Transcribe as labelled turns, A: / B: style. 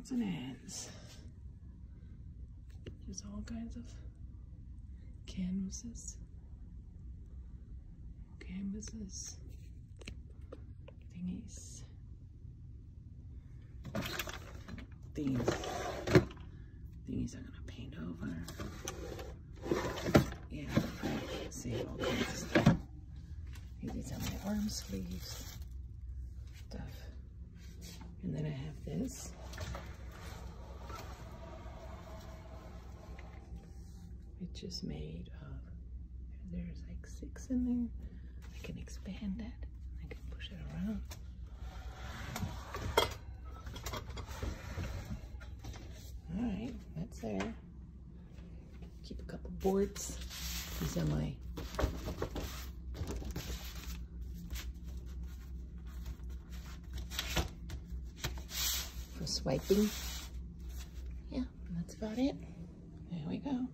A: odds and ends. There's all kinds of canvases, thingies. These I'm gonna paint over. Yeah, see all kinds of stuff. These are my arm sleeves stuff. And then I have this. Which is made of, there's like 6 in there. I can expand it. I can push it around. Alright, that's there. Keep a couple boards. These are my for swiping. Yeah, that's about it. There we go.